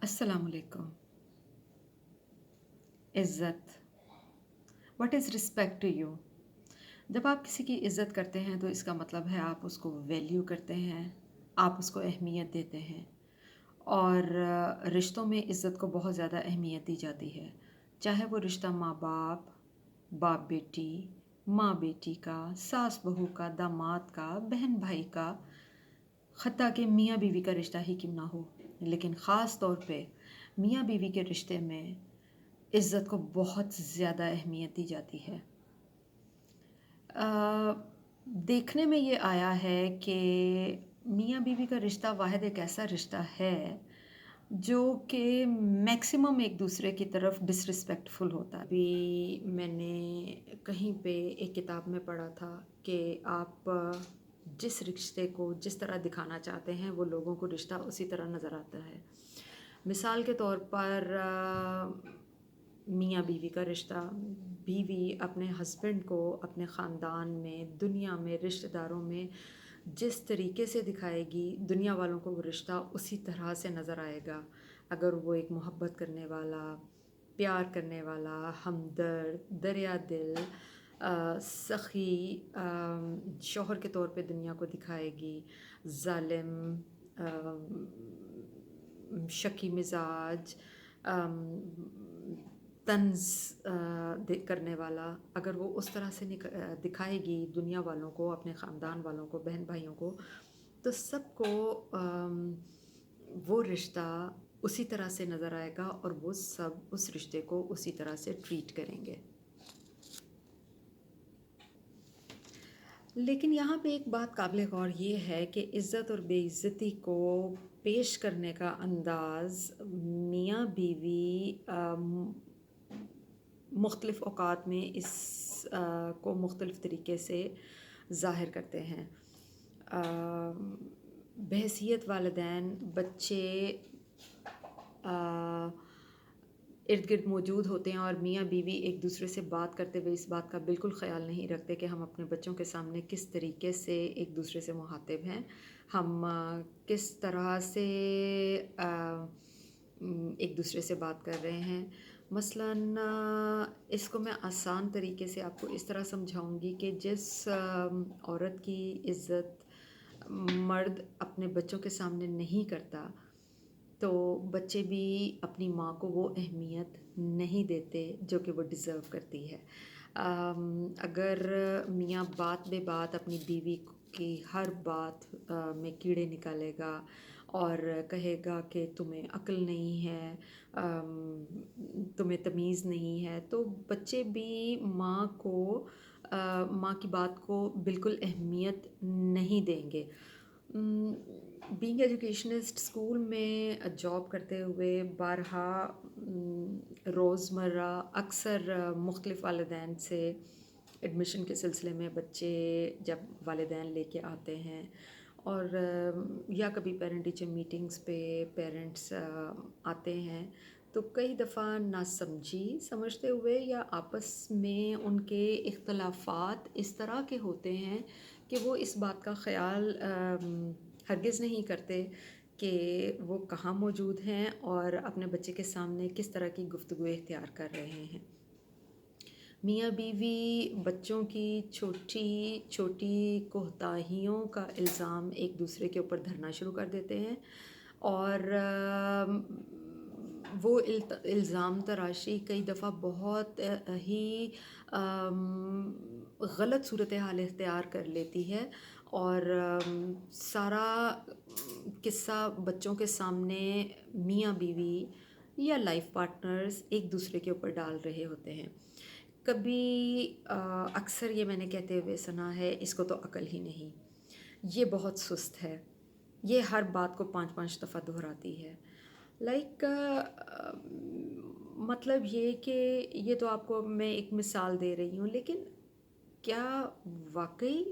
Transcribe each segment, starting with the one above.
अस्सलाम वालेकुम। इज़्ज़त, what is respect to you? जब आप किसी की इज़्ज़त करते हैं तो इसका मतलब है आप उसको वैल्यू करते हैं, आप उसको अहमियत देते हैं और रिश्तों में इज़्ज़त को बहुत ज़्यादा अहमियत दी जाती है। चाहे वो रिश्ता माँ-बाप, बाप-बेटी, माँ-बेटी का, सास-बहू का, दामाद का, बहन-भाई का, हत्ता कि मियाँ-बीवी का रिश्ता ही क्यों ना हो। लेकिन ख़ास तौर पे मियाँ-बीवी के रिश्ते में इज़्ज़त को बहुत ज़्यादा अहमियत दी जाती है। देखने में ये आया है कि मियाँ-बीवी का रिश्ता वाहिद एक ऐसा रिश्ता है जो कि मैक्सिमम एक दूसरे की तरफ डिसरिस्पेक्टफुल होता है। अभी मैंने कहीं पे एक किताब में पढ़ा था कि आप जिस रिश्ते को जिस तरह दिखाना चाहते हैं वो लोगों को रिश्ता उसी तरह नज़र आता है। मिसाल के तौर पर मियाँ बीवी का रिश्ता, बीवी अपने हस्बैंड को अपने ख़ानदान में, दुनिया में, रिश्तेदारों में जिस तरीके से दिखाएगी, दुनिया वालों को वो रिश्ता उसी तरह से नज़र आएगा। अगर वो एक मोहब्बत करने वाला, प्यार करने वाला, हमदर्द, दरिया दिल, सखी शौहर के तौर पे दुनिया को दिखाएगी, ज़ालिम, शकी मिजाज, तंज़ करने वाला, अगर वो उस तरह से दिखाएगी दुनिया वालों को, अपने ख़ानदान वालों को, बहन भाइयों को, तो सबको वो रिश्ता उसी तरह से नज़र आएगा और वो सब उस रिश्ते को उसी तरह से ट्रीट करेंगे। लेकिन यहाँ पे एक बात काबिल गौर ये है कि इज़्ज़त और बेइज़्ज़ती को पेश करने का अंदाज़ मियाँ बीवी मुख्तलिफ़ औक़ात में को मुख्तलिफ़ तरीके से ज़ाहिर करते हैं। बहैसियत वालिदैन बच्चे इर्द गिर्द मौजूद होते हैं और मियाँ बीवी एक दूसरे से बात करते हुए इस बात का बिल्कुल ख़याल नहीं रखते कि हम अपने बच्चों के सामने किस तरीके से एक दूसरे से मुखातिब हैं, हम किस तरह से एक दूसरे से बात कर रहे हैं। मसलन इसको मैं आसान तरीके से आपको इस तरह समझाऊंगी कि जिस औरत की इज़्ज़त मर्द अपने बच्चों के सामने नहीं करता, तो बच्चे भी अपनी माँ को वो अहमियत नहीं देते जो कि वो डिज़र्व करती है। अगर मियाँ बात बे बात अपनी बीवी की हर बात में कीड़े निकालेगा और कहेगा कि तुम्हें अक्ल नहीं है, तुम्हें तमीज़ नहीं है, तो बच्चे भी माँ की बात को बिल्कुल अहमियत नहीं देंगे। बीइंग एजुकेशनिस्ट, स्कूल में जॉब करते हुए बारहा रोज़मर्रा अक्सर मुख्तलिफ़ वालिदैन से एडमिशन के सिलसिले में बच्चे जब वालिदैन लेके आते हैं और या कभी पेरेंट टीचर मीटिंग्स पे पेरेंट्स आते हैं, तो कई दफ़ा नासमझी समझते हुए या आपस में उनके इख्तलाफात इस तरह के होते हैं कि वो इस बात का ख़याल हरगिज़ नहीं करते कि वो कहाँ मौजूद हैं और अपने बच्चे के सामने किस तरह की गुफ्तगू इख्तियार कर रहे हैं। मियाँ बीवी बच्चों की छोटी छोटी कोताहियों का इल्ज़ाम एक दूसरे के ऊपर धरना शुरू कर देते हैं और वो इल्ज़ाम तराशी कई दफ़ा बहुत ही गलत सूरत हाल इख्तियार कर लेती है और सारा किस्सा बच्चों के सामने मियाँ बीवी या लाइफ पार्टनर्स एक दूसरे के ऊपर डाल रहे होते हैं। कभी अक्सर ये मैंने कहते हुए सुना है, इसको तो अकल ही नहीं, ये बहुत सुस्त है, ये हर बात को 5-5 दफ़ा दोहराती है। लाइक मतलब ये कि ये तो आपको मैं एक मिसाल दे रही हूँ, लेकिन क्या वाक़ई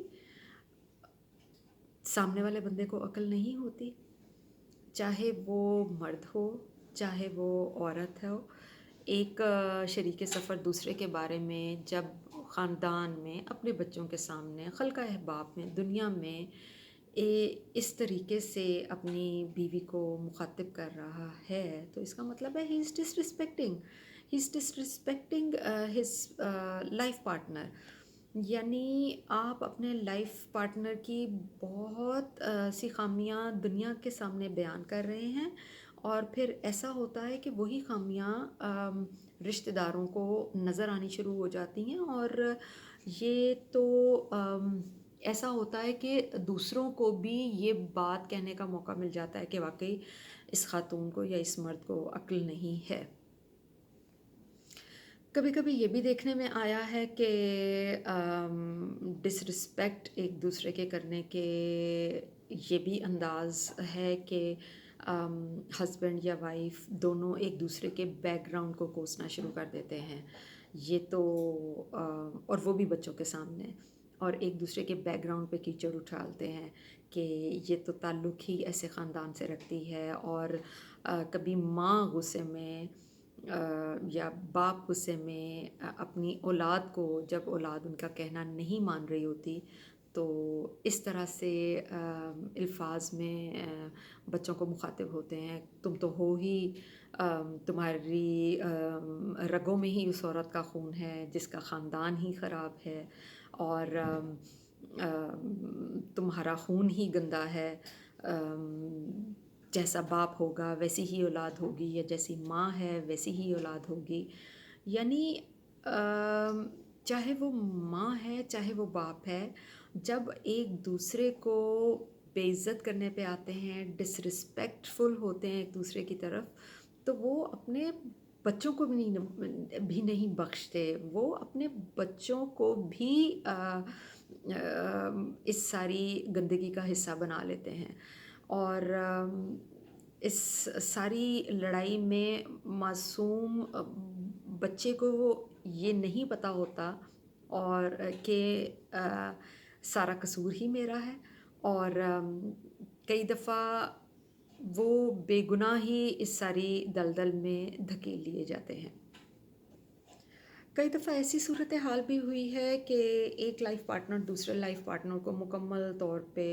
सामने वाले बंदे को अकल नहीं होती? चाहे वो मर्द हो, चाहे वो औरत हो, एक शरीके सफ़र दूसरे के बारे में जब ख़ानदान में, अपने बच्चों के सामने, ख़ल्क़ा अहबाब में, दुनिया में اس طریقے سے اپنی بیوی کو مخاطب کر رہا ہے تو اس کا مطلب ہے ہی از ڈس رسپیکٹنگ ہز لائف پارٹنر. یعنی آپ اپنے لائف پارٹنر کی بہت سی خامیاں دنیا کے سامنے بیان کر رہے ہیں اور پھر ایسا ہوتا ہے کہ وہی خامیاں رشتہ داروں کو نظر آنی شروع ہو جاتی ہیں اور یہ تو ایسا ہوتا ہے کہ دوسروں کو بھی یہ بات کہنے کا موقع مل جاتا ہے کہ واقعی اس خاتون کو یا اس مرد کو عقل نہیں ہے. کبھی کبھی یہ بھی دیکھنے میں آیا ہے کہ ڈس رسپیکٹ ایک دوسرے کے کرنے کے یہ بھی انداز ہے کہ ہسبینڈ یا وائف دونوں ایک دوسرے کے بیک گراؤنڈ کو کوسنا شروع کر دیتے ہیں. یہ تو اور وہ بھی بچوں کے سامنے اور ایک دوسرے کے بیک گراؤنڈ پہ کیچڑ اٹھالتے ہیں کہ یہ تو تعلق ہی ایسے خاندان سے رکھتی ہے. اور کبھی ماں غصے میں یا باپ غصے میں اپنی اولاد کو جب اولاد ان کا کہنا نہیں مان رہی ہوتی تو اس طرح سے الفاظ میں بچوں کو مخاطب ہوتے ہیں. تم تو ہو ہی تمہاری رگوں میں ہی اس عورت کا خون ہے جس کا خاندان ہی خراب ہے اور تمہارا خون ہی گندا ہے. جیسا باپ ہوگا ویسی ہی اولاد ہوگی یا جیسی ماں ہے ویسی ہی اولاد ہوگی. یعنی چاہے وہ ماں ہے چاہے وہ باپ ہے جب ایک دوسرے کو بے عزت کرنے پہ آتے ہیں ڈس رسپیکٹفل ہوتے ہیں ایک دوسرے کی طرف تو وہ اپنے بچوں کو بھی نہیں بخشتے. وہ اپنے بچوں کو بھی اس ساری گندگی کا حصہ بنا لیتے ہیں اور اس ساری لڑائی میں معصوم بچے کو یہ نہیں پتہ ہوتا اور کہ سارا قصور ہی میرا ہے اور کئی دفعہ وہ بے گناہ ہی اس ساری دلدل میں دھکیل لیے جاتے ہیں. کئی دفعہ ایسی صورتحال بھی ہوئی ہے کہ ایک لائف پارٹنر دوسرے لائف پارٹنر کو مکمل طور پہ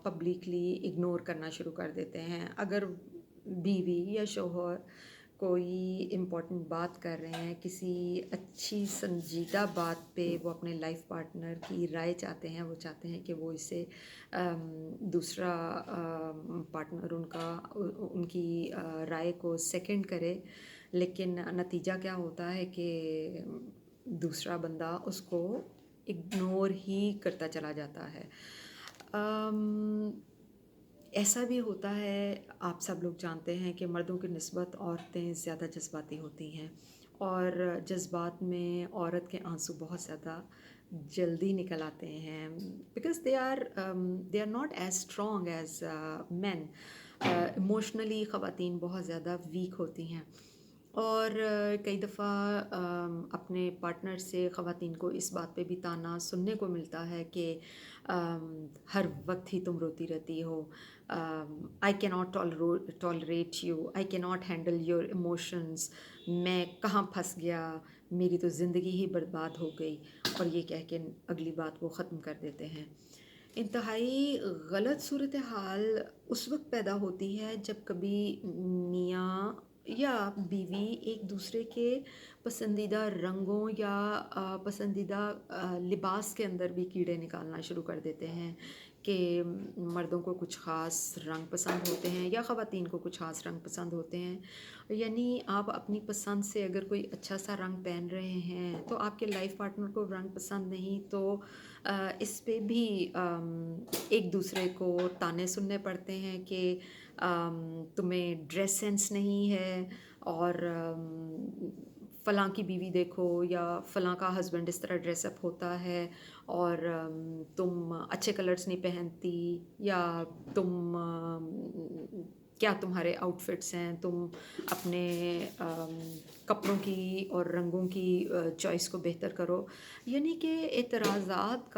پبلکلی اگنور کرنا شروع کر دیتے ہیں. اگر بیوی یا شوہر کوئی امپورٹنٹ بات کر رہے ہیں کسی اچھی سنجیدہ بات پہ وہ اپنے لائف پارٹنر کی رائے چاہتے ہیں وہ چاہتے ہیں کہ وہ اسے دوسرا پارٹنر ان کی رائے کو سیکنڈ کرے لیکن نتیجہ کیا ہوتا ہے کہ دوسرا بندہ اس کو اگنور ہی کرتا چلا جاتا ہے. ایسا بھی ہوتا ہے آپ سب لوگ جانتے ہیں کہ مردوں کی نسبت عورتیں زیادہ جذباتی ہوتی ہیں اور جذبات میں عورت کے آنسو بہت زیادہ جلدی نکل آتے ہیں because they are not as strong as men. Emotionally خواتین بہت زیادہ ویک ہوتی ہیں اور کئی دفعہ اپنے پارٹنر سے خواتین کو اس بات پہ بھی طعنہ سننے کو ملتا ہے کہ ہر وقت ہی تم روتی رہتی ہو. I cannot tolerate you, I cannot handle your emotions. میں کہاں پھنس گیا میری تو زندگی ہی برباد ہو گئی اور یہ کہہ کے اگلی بات وہ ختم کر دیتے ہیں. انتہائی غلط صورتحال اس وقت پیدا ہوتی ہے جب کبھی میاں یا بیوی ایک دوسرے کے پسندیدہ رنگوں یا پسندیدہ لباس کے اندر بھی کیڑے نکالنا شروع کر دیتے ہیں کہ مردوں کو کچھ خاص رنگ پسند ہوتے ہیں یا خواتین کو کچھ خاص رنگ پسند ہوتے ہیں. یعنی آپ اپنی پسند سے اگر کوئی اچھا سا رنگ پہن رہے ہیں تو آپ کے لائف پارٹنر کو رنگ پسند نہیں تو اس پہ بھی ایک دوسرے کو طعنے سننے پڑتے ہیں کہ تمہیں ڈریس سینس نہیں ہے اور فلاں کی بیوی دیکھو یا فلاں کا ہسبینڈ اس طرح ڈریس اپ ہوتا ہے اور تم اچھے کلرز نہیں پہنتی یا تم کیا تمہارے آؤٹ فٹس ہیں تم اپنے کپڑوں کی اور رنگوں کی چوائس کو بہتر کرو. یعنی کہ اعتراضات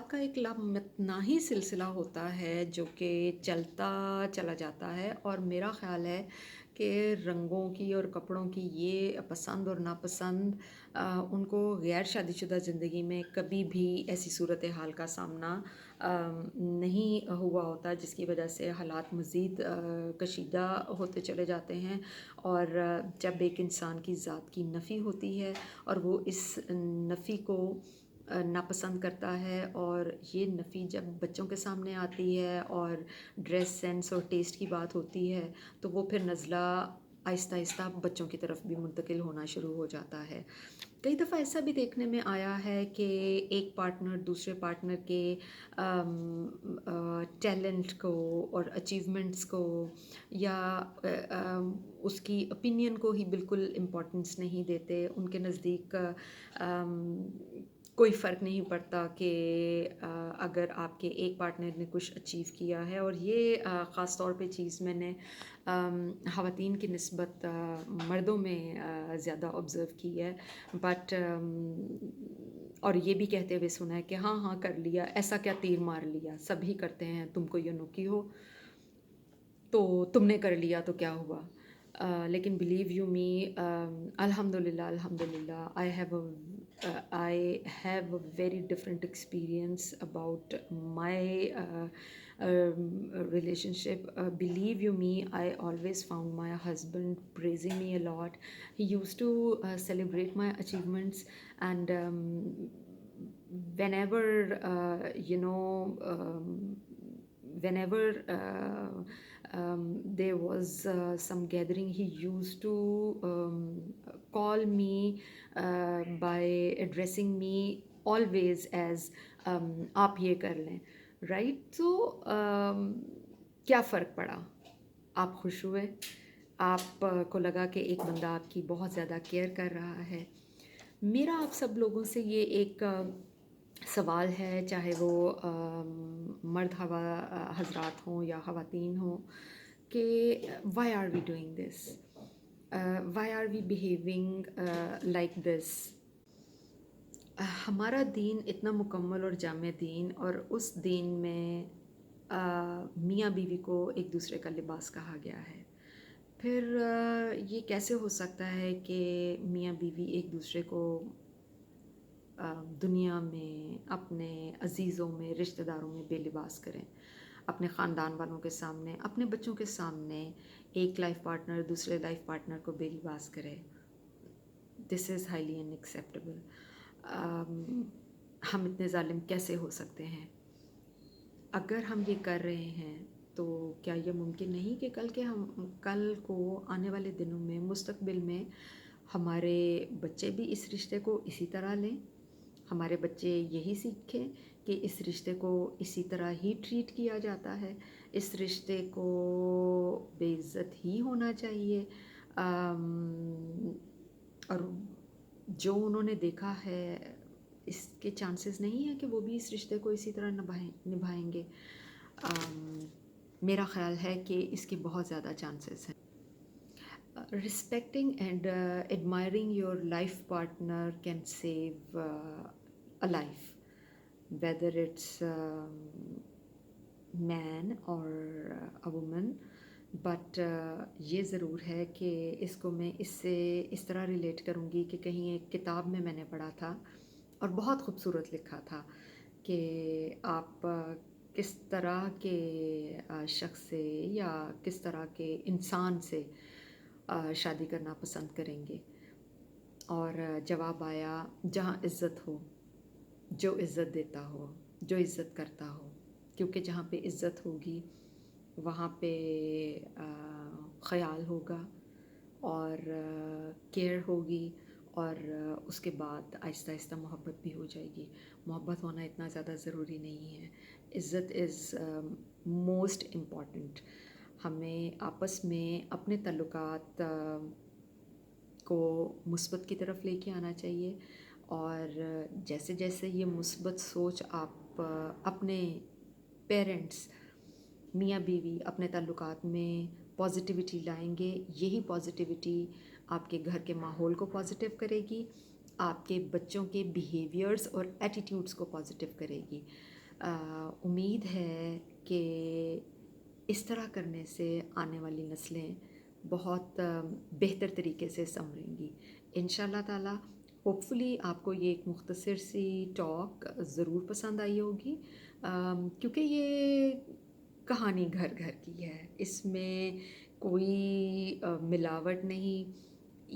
کا ایک لامتناہی سلسلہ ہوتا ہے جو کہ چلتا چلا جاتا ہے اور میرا خیال ہے के रंगों की और कपड़ों की ये पसंद और नापसंद उनको गैर शादीशुदा ज़िंदगी में कभी भी ऐसी सूरत हाल का सामना नहीं हुआ होता, जिसकी वजह से हालात मज़ीद कशीदा होते चले जाते हैं। और जब एक इंसान की ज़ात की नफ़ी होती है और वो इस नफ़ी को नापसंद करता है, और ये नफ़ी जब बच्चों के सामने आती है और ड्रेस सेंस और टेस्ट की बात होती है, तो वो फिर नज़ला आहिस्ता आहिस्ता बच्चों की तरफ भी मुंतकिल होना शुरू हो जाता है। कई दफ़ा ऐसा भी देखने में आया है कि एक पार्टनर दूसरे पार्टनर के टैलेंट को और अचीवमेंट्स को या उसकी ओपिनियन को ही बिल्कुल इम्पोर्टेंस नहीं देते। उनके नज़दीक कोई फ़र्क नहीं पड़ता कि अगर आपके एक पार्टनर ने कुछ अचीव किया है। और ये ख़ास तौर पे चीज़ मैंने ख़वातीन की निस्बत मर्दों में ज़्यादा ऑब्ज़र्व की है। बट और ये भी कहते हुए सुना है कि हाँ हाँ कर लिया, ऐसा क्या तीर मार लिया, सभी करते हैं, तुम कोई अनोखी हो तो तुमने कर लिया तो क्या हुआ। लेकिन बिलीव यू मी, अल्हम्दुलिल्लाह अल्हम्दुलिल्लाह I have a very different experience about my relationship. Believe you me, I always found my husband praising me a lot. He used to celebrate my achievements, and whenever whenever there was some gathering, he used to call me by addressing me always as आप ये कर लें, right. तो क्या फ़र्क पड़ा, आप खुश हुए, आप को लगा कि एक बंदा आपकी बहुत ज़्यादा केयर कर रहा है। मेरा आप सब लोगों से ये एक सवाल है, चाहे वो मर्द हज़रात हों या ख़वातीन हों, कि why are we doing this, why are we behaving like this. हमारा दीन इतना मुकम्मल और जामे दीन, और उस दीन में मियाँ बीवी को एक दूसरे का लिबास कहा गया है। फिर ये कैसे हो सकता है कि मियाँ बीवी एक दूसरे को दुनिया में, अपने अजीज़ों में, रिश्तेदारों में बेलिबास करें, अपने ख़ानदान वालों के सामने, अपने बच्चों के सामने एक लाइफ पार्टनर दूसरे लाइफ पार्टनर को बेलिबास करे। This is highly unacceptable. हम इतने ज़ालिम कैसे हो सकते हैं? अगर हम ये कर रहे हैं तो क्या ये मुमकिन नहीं कि कल को आने वाले दिनों में, मुस्तकबिल में, हमारे बच्चे भी इस रिश्ते को इसी तरह लें, हमारे बच्चे यही सीखें कि इस रिश्ते को इसी तरह ही ट्रीट किया जाता है, इस रिश्ते को बेइज्जत ही होना चाहिए। और जो उन्होंने देखा है, इसके चांसेस नहीं है कि वो भी इस रिश्ते को इसी तरह निभाएंगे। मेरा ख़्याल है कि इसके बहुत ज़्यादा चांसेस हैं। Respecting and admiring your life partner can save a life, whether it's man or a woman. But ये ज़रूर है कि इसको मैं इससे इस तरह रिलेट करूँगी कि कहीं एक किताब में मैंने पढ़ा था और बहुत खूबसूरत लिखा था कि आप किस तरह के शख्स से या किस तरह के इंसान से शादी करना पसंद करेंगे। और जवाब आया, जहाँ इज़्ज़त हो, जो इज़्ज़त देता हो, जो इज़्ज़त करता हो, क्योंकि जहाँ पे इज़्ज़त होगी वहाँ पे ख़याल होगा और केयर होगी, और उसके बाद आहिस्ता आहिस्ता मोहब्बत भी हो जाएगी। मोहब्बत होना इतना ज़्यादा ज़रूरी नहीं है। इज़्ज़त इज़ मोस्ट इम्पॉर्टेंट। हमें आपस में अपने ताल्लुकात को मुस्बत की तरफ लेके आना चाहिए, और जैसे जैसे ये मुस्बत सोच आप अपने पेरेंट्स, मियाँ बीवी अपने ताल्लुकात में पॉजिटिविटी लाएंगे, यही पॉजिटिविटी आपके घर के माहौल को पॉजिटिव करेगी, आपके बच्चों के बिहेवियर्स और एटीट्यूड्स को पॉजिटिव करेगी। उम्मीद है कि इस तरह करने से आने वाली नस्लें بہت بہتر طریقے سے سنوریں گی ان شاء اللہ تعالیٰ. ہوپ فلی آپ کو یہ ایک مختصر سی ٹاک ضرور پسند آئی ہوگی، کیونکہ یہ کہانی گھر گھر کی ہے، اس میں کوئی ملاوٹ نہیں.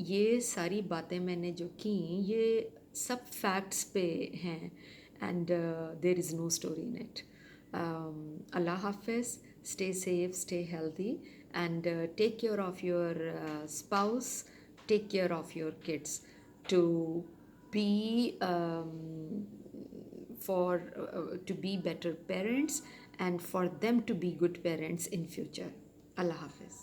یہ ساری باتیں میں نے جو کیں یہ سب فیکٹس پہ ہیں، and there is no story in it. اللہ حافظ. Stay safe, stay healthy, and take care of your spouse, take care of your kids to be to be better parents and for them to be good parents in future. Allah Hafiz.